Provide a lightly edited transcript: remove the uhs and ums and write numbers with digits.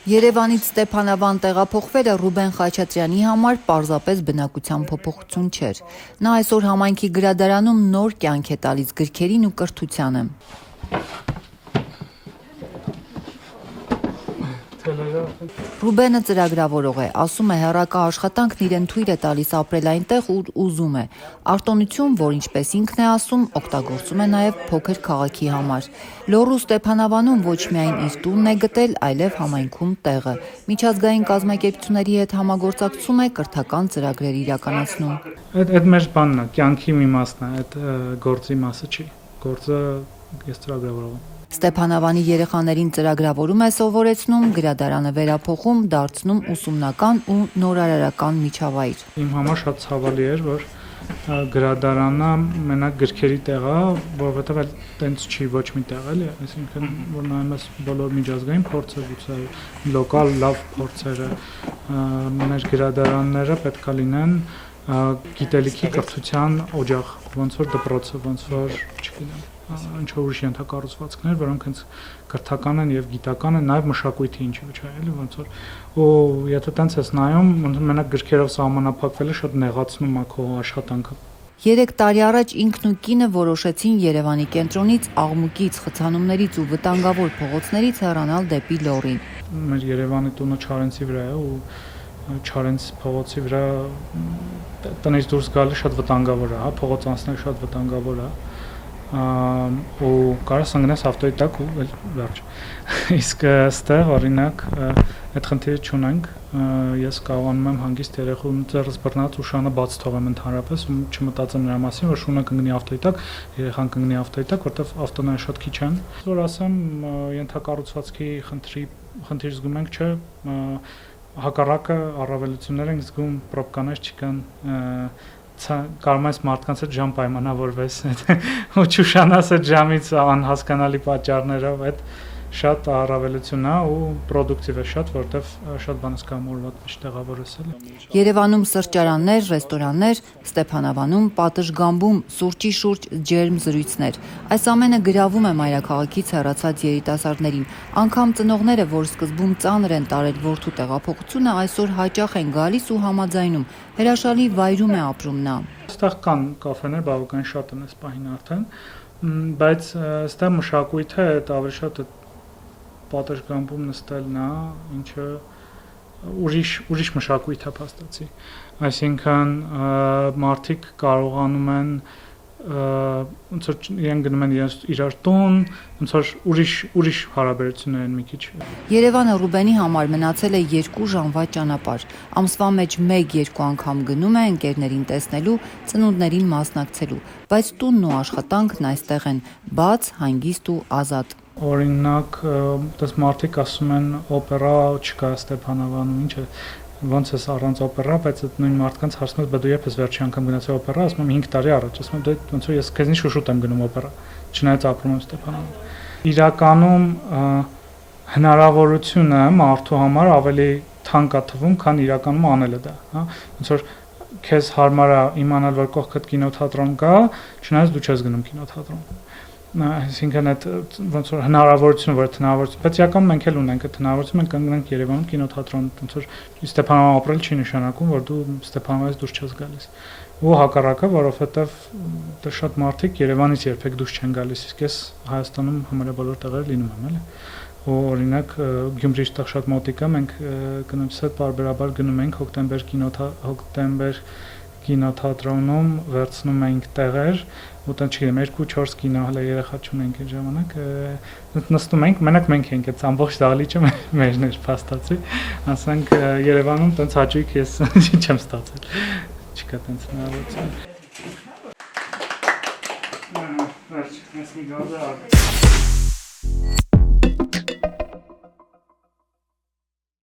Երևանից Ստեփանավան տեղափոխվելը Ռուբեն Խաչատրյանի համար պարզապես բնակության փոփոխություն չէր։ Նա այսօր համայնքի գրադարանում նոր կյանք է տալիս գրքերին ու կրթությանը։ Ռուբենը ծրագրավորող է, ասում է հեռակա աշխատանքն իրեն թույլ է տալիս ապրել այնտեղ, ուր ուզում է։ Արտոնություն, որ ինչպես ինքն է ասում, օգտագործում է նաև փոքր քաղաքի համար։ Լոռու Ստեփանավանում ոչ միայն իր տունն է գտել, այլև համայնքում տեղը։ Միջազգային կազմակերպությունների հետ համագործակցում է, կրթական ծրագրեր իրականացնում։ Այդ մեր բանն է, կյանքի մի մասն է, այդ գործի մասը չի։ Գործը ես ծրագրավորող եմ։ Ստեփանավանի երեխաներին ծրագրավորում է սովորեցնում, գրադարանը վերափոխում, դարձնում ուսումնական ու նորարարական միջավայր։ Իմ համար շատ ցավալի էր, որ գրադարանը մենակ գրքերի տեղ է, որովհետև այլ տենց չի ոչ մի տեղ էլի, այսինքն որ նայում ես բոլոր միջազգային փորձը, գուցե լոկալ լավ փորձերը, մեր գրադարանները պետք է լինեն գիտելիքի կրթության օջախ, ոնց որ դպրոցը, ոնց որ, չգիտեմ, ինչ որ ուրիշ ենթակառուցվածքներ, որոնք հենց կրթական են եւ գիտական են, նաեւ մշակույթի ինչի ոչ էլի, ոնց որ ու եթե տենց ես նայում, մենակ գրքերով սահմանափակվելը շատ նեղացնում է քո աշխատանքը։ 3 տարի առաջ ինքն ու կինը որոշեցին Երևանի կենտրոնից, աղմուկից, խցանումներից ու վտանգավոր փողոցներից հեռանալ դեպի Լոռի։ Մեր Երևանի տունը Չարենցի վրա է ու Չարենց փողոցի վրա տնից դուրս գալը շատ վտանգավոր է, հա, փողոց անցնելը շատ վտանգավոր է։ Ու կարաս ընկնես ավտոյի տակ ու վերջ։ Իսկ այստեղ օրինակ այդ խնդիրը չունենք, ես կարողանում եմ հանգիստ երեխուն ձեռս բռնած ու շանը բաց թողեմ ընդհանրապես ու չմտածեմ նրա մասին, որ շունը կընկնի ավտոյի տակ, երեխան կընկնի ավտոյի տակ, որտեվ ավտոները շատ քիչ են։ Որ ասեմ, ենթակառուցվածքի խնդիր զգում ենք, չէ, հակառակը առավելություններ ենք զգում, պրոբկաներ չկան, կարող ես մարդկանց հետ ժամ պայմանավորվես ու չուշանաս այդ ժամից անհասկանալի պատճառներով, այդ շատ առավելություն է ու պրոդուկտիվ է շատ, որտեվ շատ բան ես կարող օրվա մեջ տեղավորես էլի։ Երևանում սրճարաններ, ռեստորաններ, Ստեփանավանում պատշգամբում, սուրճի շուրջ ջերմ զրույցներ։ Այս ամենը գրավում է մայրաքաղաքից հեռացած երիտասարդներին։ Անգամ ծնողները, որ սկզբում ծանր են տարել որդու տեղափոխությունը, այսօր հաճախ են գալիս ու համաձայնում։ Հրաշալի վայրում է ապրում նա։ Այստեղ կան կաֆեներ, բավական շատ են այս պահին արդեն, բայց այստեղ մշակույթը ավելի շատ պատշգամբում նստելն է, ինչը ուրիշ մշակույթ է փաստացի։ Այսինքն մարդիկ կարողանում են ոնց որ իրեն գնում են իրար տուն, ոնց որ ուրիշ հարաբերություններ են մի քիչ։ Երևանը Ռուբենի համար մնացել է 2 ժամվա ճանապարհ։ Ամսվա մեջ 1-2 անգամ գնում է ընկերներին տեսնելու, ծնունդներին մասնակցելու, բայց տունն ու աշխատանքն այստեղ են, բաց, հանգիստ ու ազատ։ Օրինակ, դες մարդիկ ասում են օպերա չկա Ստեփանավանում, ինչ է, ոնց է առանց օպերա, բայց այդ նույն մարդկանց հարցնում ես, բա դու երբ ես վերջի անգամ գնացել օպերա, ասում եմ 5 տարի առաջ, ասում եմ դե ոնց որ ես քեզնից շուշուտ եմ գնում օպերա, չնայած ապրում եմ Ստեփանավանում։ Իրականում հնարավորությունը մարդու համար ավելի թանկ է թվում, քան իրականում անելը դա, հա, ոնց որ քեզ հարմար է իմանալ, որ կողքդ կինոթատրոն կա, չնայած դու չես գնում կինոթատրոն։ Այսինքն այդ ոնց որ հնարավորությունը, որ հնարավորություն, բայց իրականում մենք էլ ունենք այդ հնարավորությունը, մենք կընկնենք Երևանում կինոթատրոն, ոնց որ Ստեփանավանում ապրել չի նշանակում, որ դու Ստեփանավանից դուրս չես գալիս։ Ու հակառակը, որովհետև դե շատ մարդիկ Երևանից երբեք դուրս չեն գալիս, իսկ ես Հայաստանում համարյա բոլոր տեղեր լինում եմ, էլի։ Ու օրինակ Գյումրիից տեղ շատ մոտիկ է, մենք կնոջս հետ բարբերաբար գնում ենք հոկտեմբեր կինոթատրոնում վերցնում ենք տեղեր, ու տան չգիտեմ 2-4 կինո հələ երեխա չունենք այդ ժամանակ, նստում ենք, մենակ մենք ենք, այդ ամբողջ դահլիճը մերն էր փաստացի, ասենք Երևանում տենց հաճույք ես չեմ ստացել, չկա տենց հնարավորություն։ Վերջ, ես մի գազը